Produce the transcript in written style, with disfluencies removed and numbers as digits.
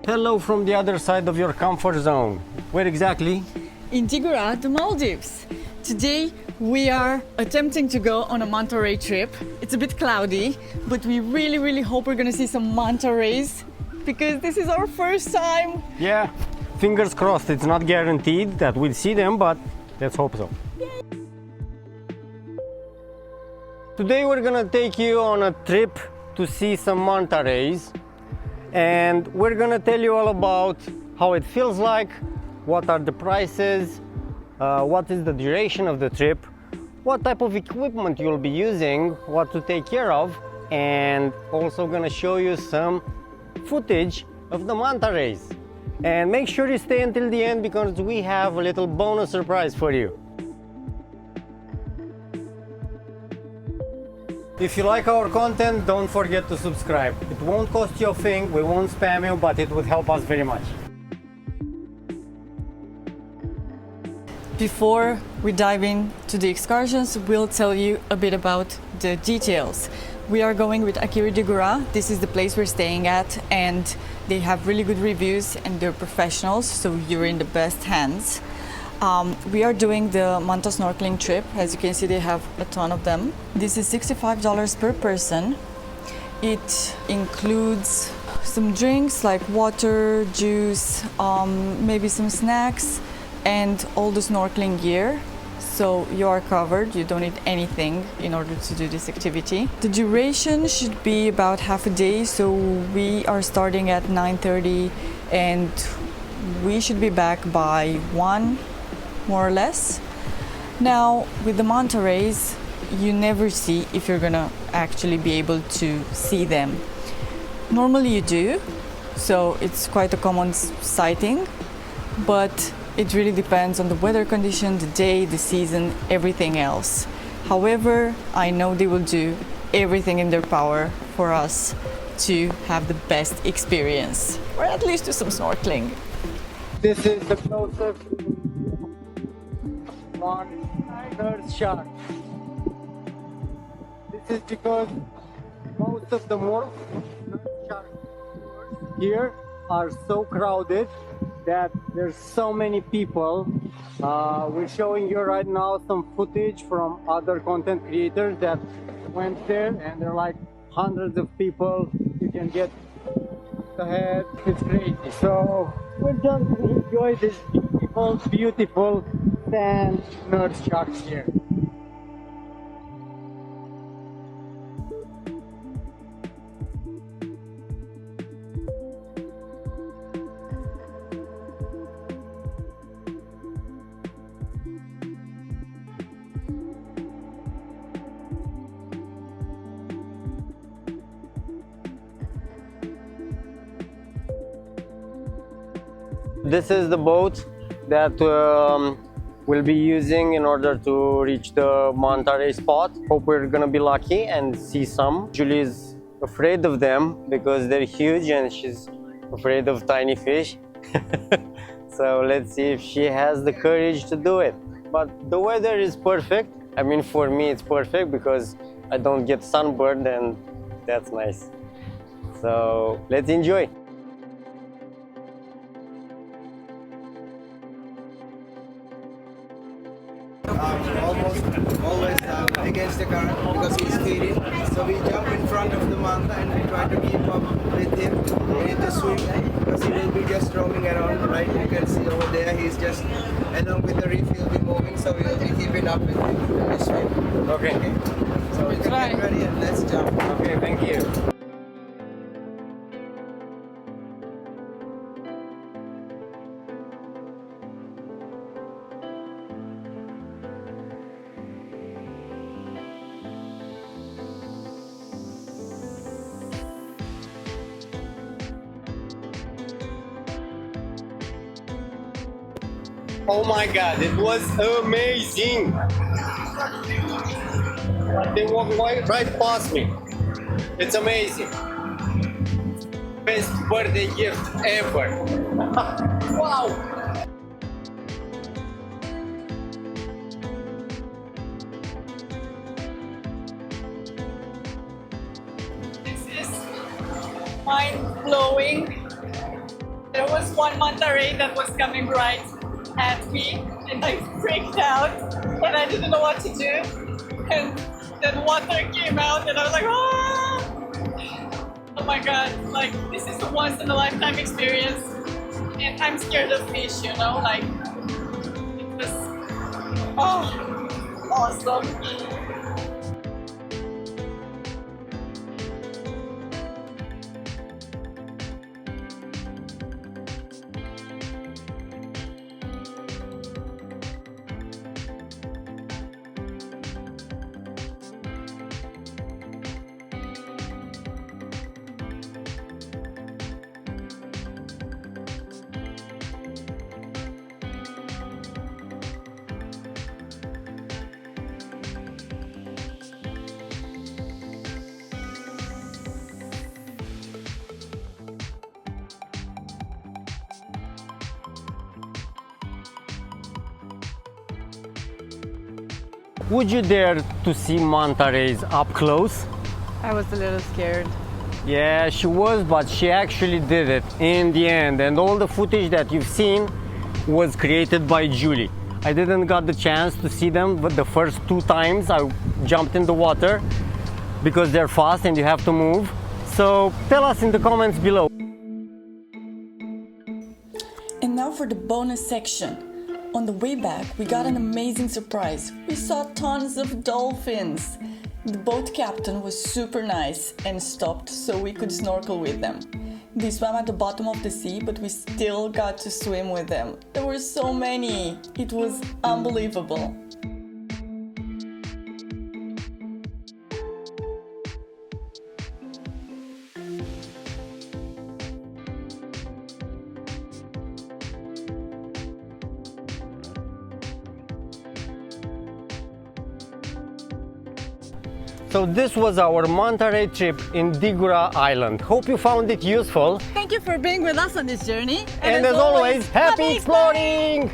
Hello from the other side of your comfort zone. Where exactly? In Dhigurah, the Maldives. Today we are attempting to go on a manta ray trip. It's a bit cloudy, but we really hope we're gonna see some manta rays because this is our first time. Yeah, fingers crossed. It's not guaranteed that we'll see them, but let's hope so. Today we're gonna take you on a trip to see some manta rays, and we're gonna tell you all about how it feels like, what are the prices, what is the duration of the trip, what type of equipment you'll be using, what to take care of, and also gonna show you some footage of the manta rays. And make sure you stay until the end because we have a little bonus surprise for you. If you like our content, don't forget to subscribe. It won't cost you a thing, we won't spam you, but it would help us very much. Before we dive into the excursions, we'll tell you a bit about the details. We are going with Akiri Dhigurah. This is the place we're staying at, and they have really good reviews and they're professionals, so you're in the best hands. We are doing the Manta snorkeling trip. As you can see, they have a ton of them. This is $65 per person. It includes some drinks like water, juice, maybe some snacks, and all the snorkeling gear. So you are covered, you don't need anything in order to do this activity. The duration should be about half a day, so we are starting at 9:30 and we should be back by 1, more or less. Now, with the manta rays, you never see if you're gonna actually be able to see them. Normally you do, so it's quite a common sighting, but it really depends on the weather condition, the day, the season, everything else. However, I know they will do everything in their power for us to have the best experience, or at least do some snorkeling. This is the closest one nurse shark. This is because most of the morph nurse sharks here are so crowded that there's so many people. We're showing you right now some footage from other content creators that went there, and there are like hundreds of people. You can get ahead. It's crazy. So we're just gonna enjoy this beautiful sand nurse sharks here. This is the boat that we'll be using in order to reach the manta ray spot. Hope we're gonna be lucky and see some. Julie's afraid of them because they're huge and she's afraid of tiny fish. So let's see if she has the courage to do it. But the weather is perfect. I mean, for me it's perfect because I don't get sunburned, and that's nice. So let's enjoy. Almost always against the current because he's feeding. So we jump in front of the manta and we try to keep up with him. We need to swim because he will be just roaming around. Right, you can see over there. He's just along with the reef. He'll be moving, so we'll be keeping up with him when we swim. Okay. So we can get ready and let's jump. Okay, thank you. Oh my god, it was amazing! They walked right past me. It's amazing. Best birthday gift ever. Wow! This is mind-blowing. There was one manta ray that was coming right at me, and I freaked out, and I didn't know what to do. And then water came out, and I was like, ah! Oh my god! Like, this is a once in a lifetime experience, and I'm scared of fish. You know, like it was awesome. Would you dare to see manta rays up close? I was a little scared. Yeah, she was, but she actually did it in the end. And all the footage that you've seen was created by Julie. I didn't got the chance to see them, but the first 2 times I jumped in the water because they're fast and you have to move. So tell us in the comments below. And now for the bonus section. On the way back, we got an amazing surprise. We saw tons of dolphins. The boat captain was super nice and stopped so we could snorkel with them. They swam at the bottom of the sea, but we still got to swim with them. There were so many. It was unbelievable. So this was our manta ray trip in Dhigurah Island. Hope you found it useful. Thank you for being with us on this journey. And as always, happy exploring!